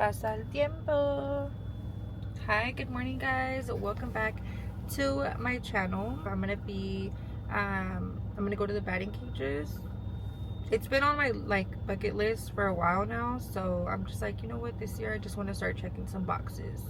Pasa el tiempo. Hi, good morning guys, welcome back to my channel. I'm gonna go to the batting cages. It's been on my bucket list for a while now, so I'm just like, you know what, this year I just want to start checking some boxes.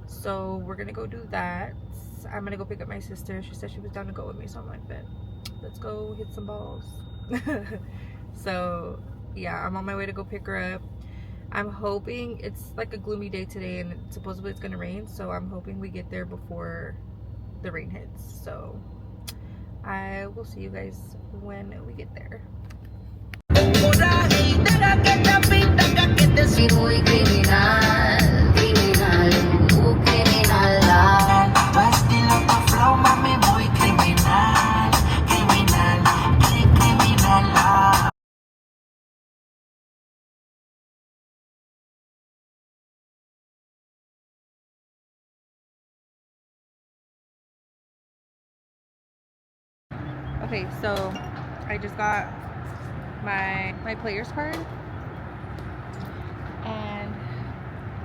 So we're gonna go do that. I'm gonna go pick up my sister. She said she was down to go with me, so I'm like, bet, let's go hit some balls. So yeah, I'm on my way to go pick her up. I'm hoping, it's like a gloomy day today and supposedly it's gonna rain, so I'm hoping we get there before the rain hits. So I will see you guys when we get there. Okay, so I just got my player's card and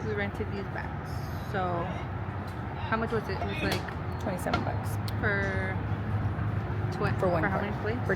we rented these bags. So how much was it? It was like $27 for one for how card. many plays? For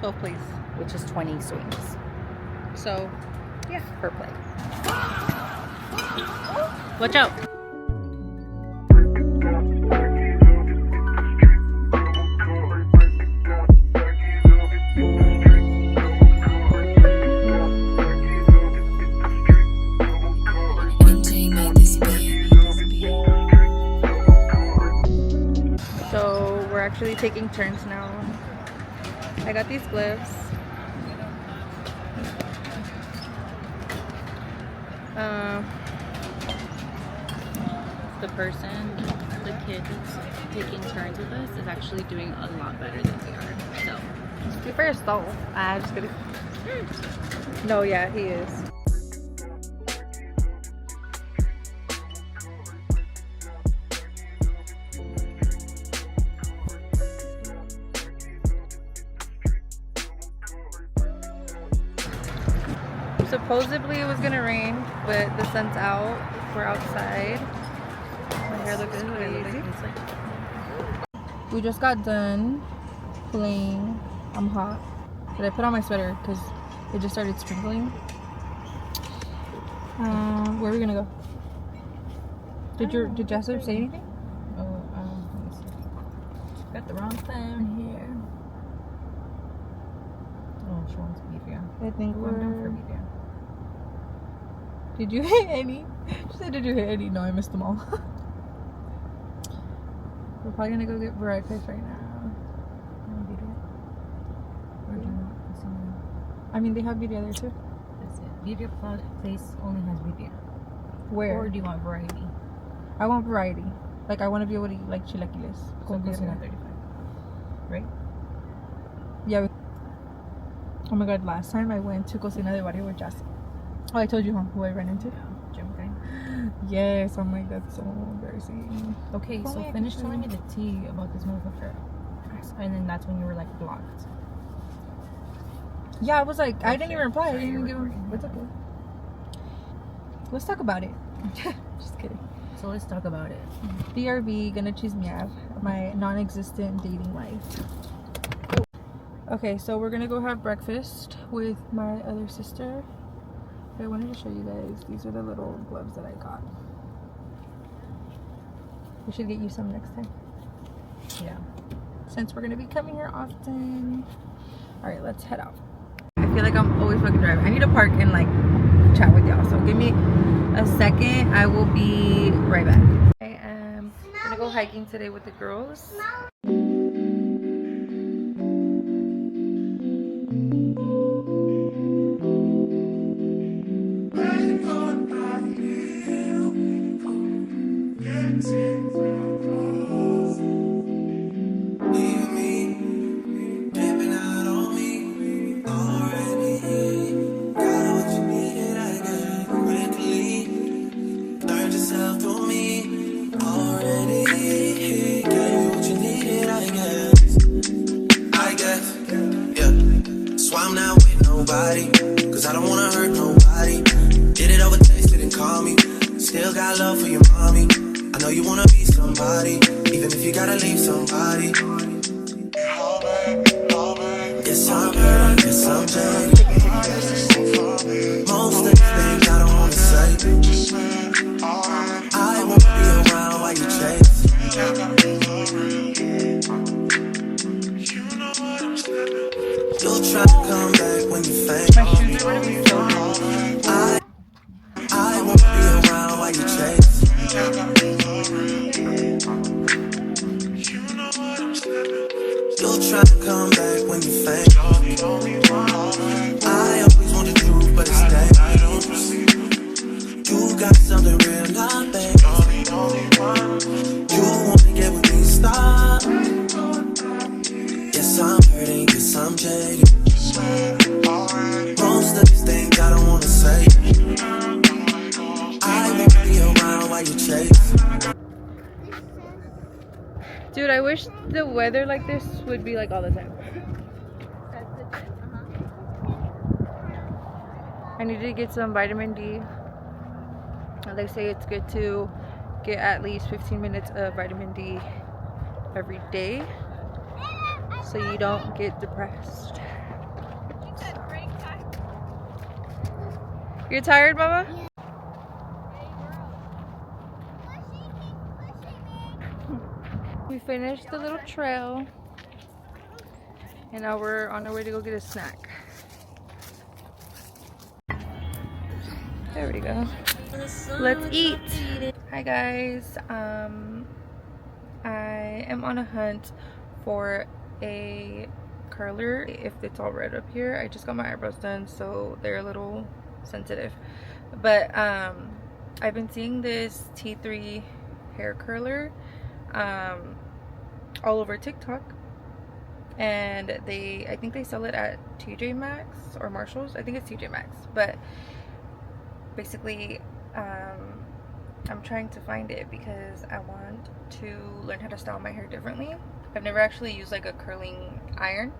12, plays. which is 20 swings So yeah, per play. watch out. So we're actually taking turns now. I got these gloves. The kid that's taking turns with us is actually doing a lot better than we are. So, Speak for yourself. I'm just kidding. No, yeah, he is. Supposedly it was gonna rain, but the sun's out. We're outside. My hair looks crazy. We just got done playing. I'm hot, but I put on my sweater because it just started sprinkling. Where are we gonna go? Did Jessup say anything? let me see. Got the wrong phone here. Oh, she wants Media. I think I'm down for Media. Did you hit any? She said, did you hit any? No, I missed them all. We're probably gonna go get breakfast right now. Or do you want some? I mean, they have Media there too. That's it. Media place only has Media. Where? Or do you want variety? I want variety. Like, I want to be able to eat like chilaquiles. So Cocina 35. Right? Yeah. Oh my god, last time I went to Cocina de Barrio with Jess. Oh, I told you who I ran into? Gym guy. Yes, I'm like, that's so embarrassing. Okay, so finish telling me the tea about this motherfucker. And then that's when you were like blocked. Yeah, I was like, I didn't even reply. I Sorry, didn't even you're give him. It's okay. Let's talk about it. Just kidding. So let's talk about it. BRB, gonna choose Miav, my non-existent dating life. Okay, so we're gonna go have breakfast with my other sister. I wanted to show you guys. These are the little gloves that I got. We should get you some next time. Yeah. Since we're gonna be coming here often. Alright, let's head out. I feel like I'm always fucking driving. I need to park and like chat with y'all. So give me a second. I will be right back. I am gonna go hiking today with the girls. got love for your mommy. I know you wanna be somebody, even if you gotta leave somebody. Yes, I'm hurt, yes, I'm jaded. Most of the things I don't wanna say. I won't be around while you chase. You'll try to come back when you faint. My shoes are gonna be so hard. I won't be around while you chase. You'll try to come back when you faint. I always want the truth, but it's dangerous. You got something real, not bad. You wanna get with me, stop. Yes, I'm hurting, yes, I'm jaded. Most of these things I don't wanna say. I won't be around while you chase. Dude, I wish the weather like this would be like all the time. I need to get some vitamin D. They say it's good to get at least 15 minutes of vitamin D every day so you don't get depressed. You're tired, Mama? We finished the little trail and now we're on our way to go get a snack. There we go. Let's eat. Hi guys. I am on a hunt for a curler. If it's all red up here, I just got my eyebrows done, so they're a little sensitive. But I've been seeing this T3 hair curler all over TikTok, and I think they sell it at TJ Maxx or Marshalls. I think it's TJ Maxx, but basically I'm trying to find it because I want to learn how to style my hair differently. I've never actually used like a curling iron.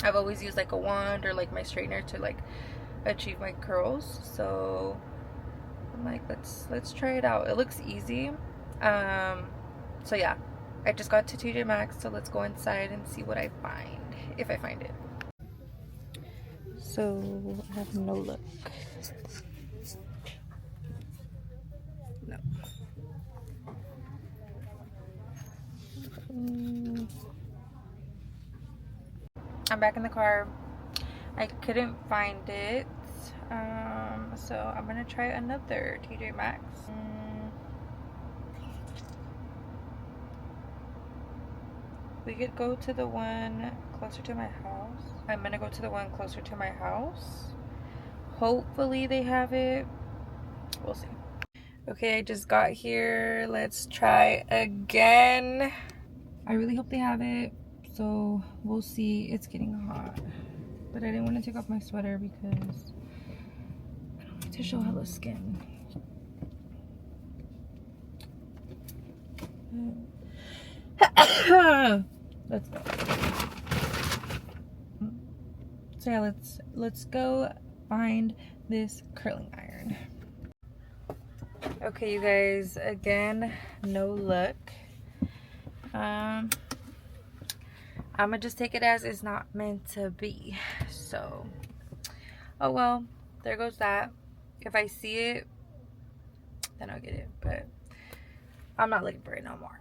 I've always used like a wand or like my straightener to like achieve my curls. So I'm like, let's try it out. It looks easy. So yeah, I just got to TJ Maxx, so let's go inside and see what I find, if I find it. So I have no luck. No. I'm back in the car. I couldn't find it. So I'm gonna try another TJ Maxx. We could go to the one closer to my house. I'm gonna go to the one closer to my house. Hopefully they have it. We'll see. Okay, I just got here. Let's try again. I really hope they have it. So we'll see. It's getting hot. But I didn't want to take off my sweater because I don't like to show hella skin. Let's go. So yeah, let's go find this curling iron. Okay, you guys, again, no luck. I'm gonna just take it as it's not meant to be. So, oh well, there goes that. If I see it, then I'll get it, but I'm not looking for it no more.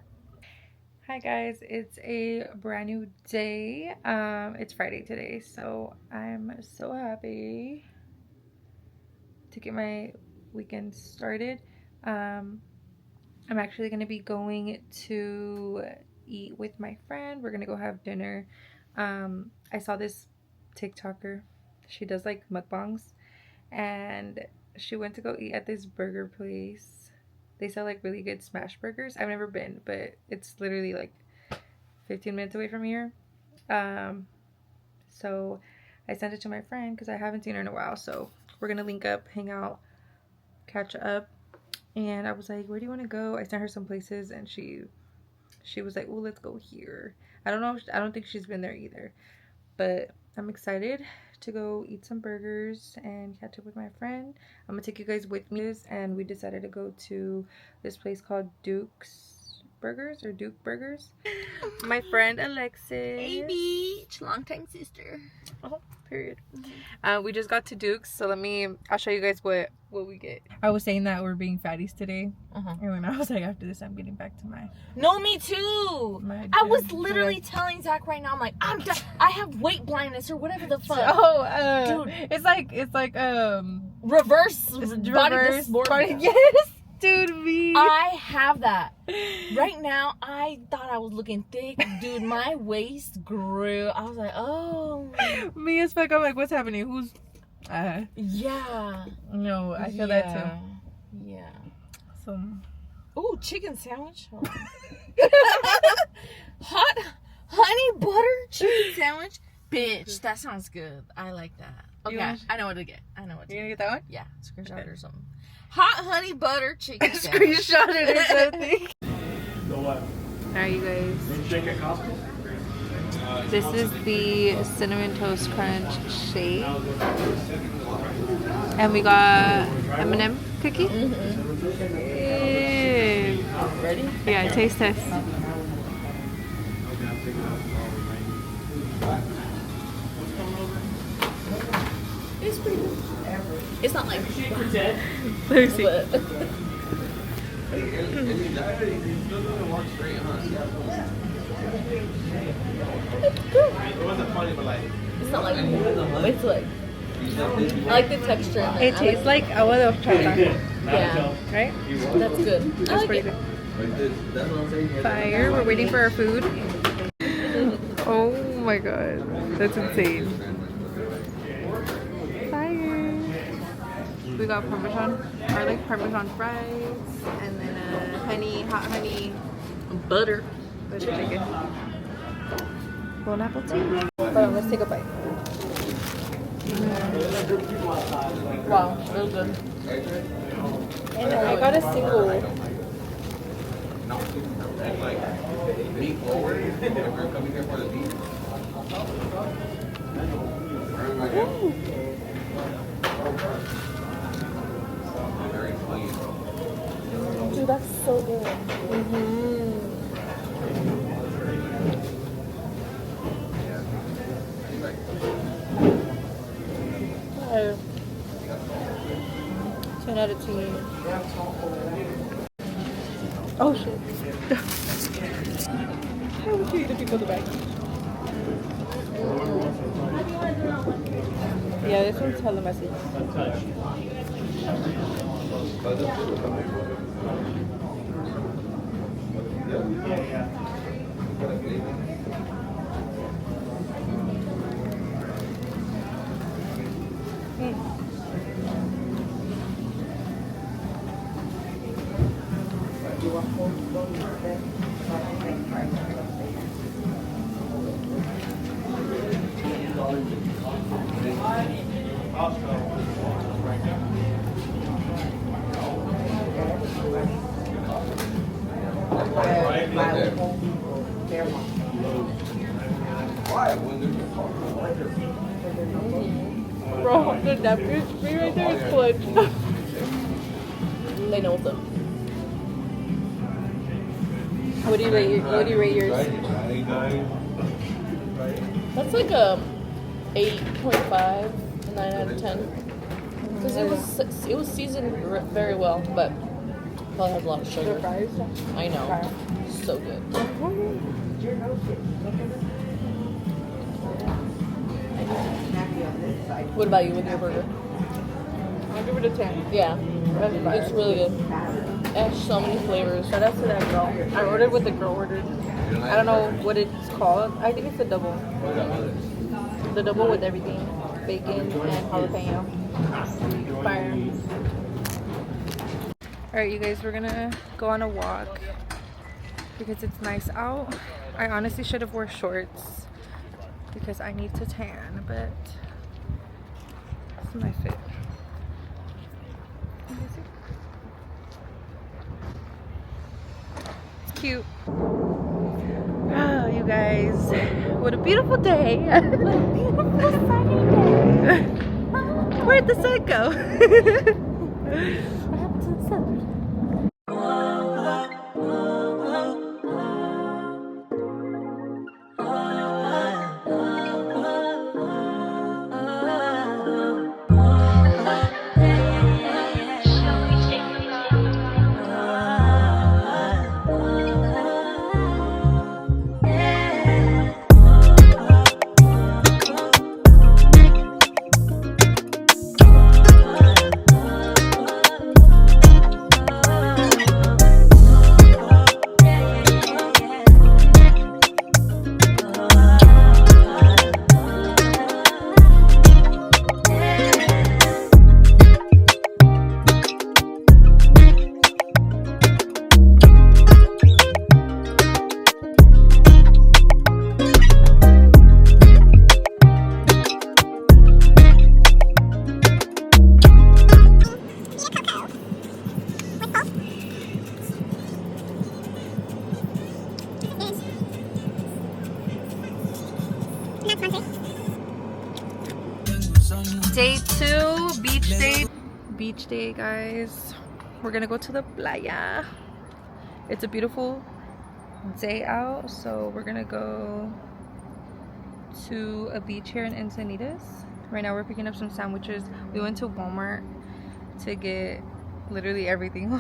Hi guys, it's a brand new day. It's Friday today, so I'm so happy to get my weekend started. I'm actually going to be going to eat with my friend. We're going to go have dinner. I saw this TikToker. She does like mukbangs, and she went to go eat at this burger place. They sell like really good smash burgers. I've never been, but it's literally like 15 minutes away from here. So I sent it to my friend because I haven't seen her in a while. So we're going to link up, hang out, catch up. And I was like, where do you want to go? I sent her some places and she was like, well, let's go here. I don't know. I don't think she's been there either. But I'm excited to go eat some burgers and catch up with my friend. I'm gonna take you guys with me, and we decided to go to this place called Duke's Burgers or Duke Burgers. My friend Alexis. Hey, Beach, longtime sister. Oh, period. We just got to Duke's, so I'll show you guys what we get. I was saying that we're being fatties today, and then I was like, after this, I'm getting back to my. No, me too. I was literally telling Zach right now. I'm like, I'm done. I have weight blindness or whatever the fuck. Oh, dude, it's like reverse body dysmorphia. Yes, dude, me. I have that. Right now, I thought I was looking thick, dude. My waist grew. I was like, oh. Me as fuck. I'm like, what's happening? Who's? Yeah. No, I feel that too. Yeah. So. Ooh, chicken sandwich. Hot honey butter chicken sandwich. Bitch, that sounds good. I like that. Okay, I know what to get. You gonna get that one? Yeah, screenshot it or something. Hot honey butter chicken sandwich. Screenshot it or something. Alright, you guys. Shake at Costco? This is the Cinnamon Toast Crunch shake. And we got M&M cookie. Ready? Yeah, taste test. It's pretty good. It's not like Let me see. It's not like it's like I like the texture. And It tastes like agua de horchata, yeah, right? that's good. That's pretty good. Fire. We're waiting for our food. Oh my god. That's insane. Fire. We got garlic parmesan fries, and then hot honey Butter. chicken. Bon appetit. Hold on, let's take a bite. Wow, real good. And I got a single. Dude, that's so good. Oh. 10 out of 10. Oh shit. I will show you the people in the back. Yeah, this one's hella messy. Bro, the napkin screen right there is clutch. They know what's up. What do you rate yours? That's like a 8.5, 9 out of 10. Because it was seasoned very well, but probably has a lot of sugar. I know. So good. What about you with your burger? I'll give it a 10. Yeah, it's really good. It has so many flavors. Shout out to that girl. I ordered what the girl ordered. I don't know what it's called. I think it's a double. The double with everything. Bacon and jalapeno. Fire. Alright, you guys, we're gonna go on a walk because it's nice out. I honestly should have wore shorts because I need to tan, but this is my fit. It's cute. Oh, you guys, what a beautiful day. What a beautiful sunny day. Where'd the sun go? What happened to the sun? Day 2, beach day. Beach day, guys. We're gonna go to the playa. It's a beautiful day out, so we're gonna go to a beach here in Encinitas. Right now we're picking up some sandwiches. We went to Walmart to get literally everything.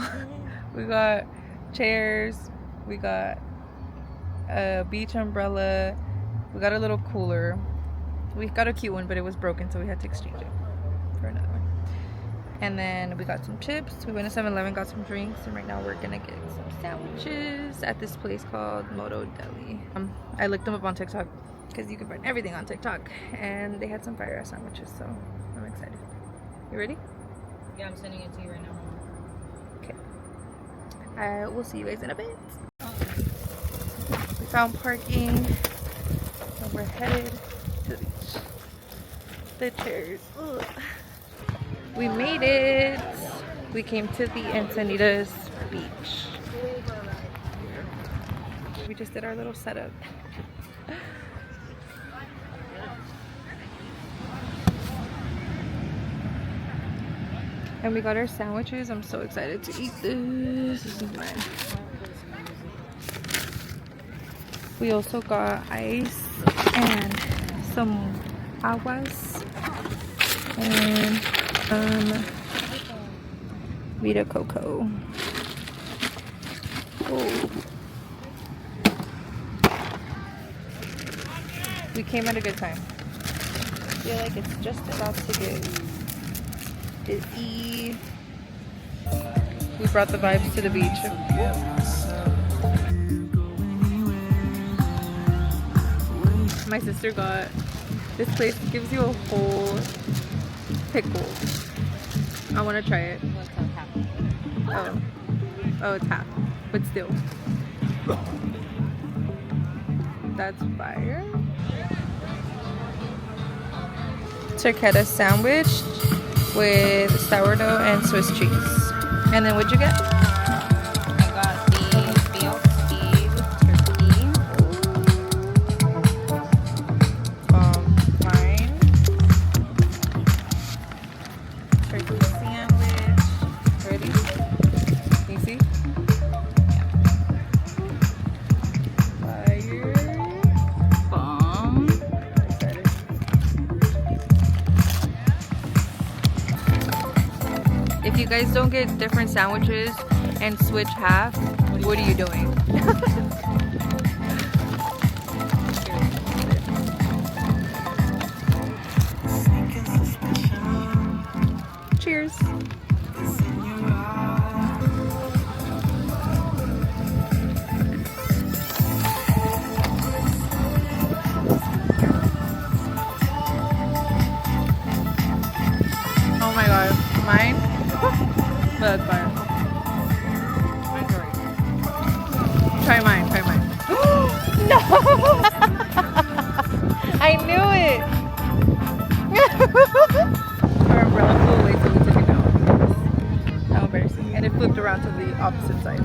We got chairs, we got a beach umbrella, we got a little cooler. We got a cute one, but it was broken, so we had to exchange it for another one. And then we got some chips. We went to 7-Eleven, got some drinks, and right now we're gonna get some sandwiches at this place called Moto Deli. I looked them up on TikTok because you can find everything on TikTok, and they had some fire ass sandwiches, so I'm excited. You ready? Yeah, I'm sending it to you right now. Okay. I will see you guys in a bit. We found parking, and we're headed to the beach. The chairs. Ugh. We made it. We came to the Encinitas beach. We just did our little setup. And we got our sandwiches. I'm so excited to eat this. This is mine. We also got ice and some aguas and Vita Coco. Oh. We came at a good time. I feel like it's just about to get busy. We brought the vibes to the beach. My sister got this place, gives you a whole pickle. I want to try it. Oh, it's half, but still. That's fire. Turketta sandwich with sourdough and Swiss cheese. And then what'd you get? I got the BLT turkey. Mine. Turkey sandwich. Ready? Can you see? Fire. Bomb. Excited. If you guys don't get different sandwiches and switch half, what are you doing? Cheers. Oh my god, mine? That's fire. Mine's alright. Try mine, try mine. No! I knew it! Our umbrella flew away, so we took it down. How embarrassing. And it flipped around to the opposite side.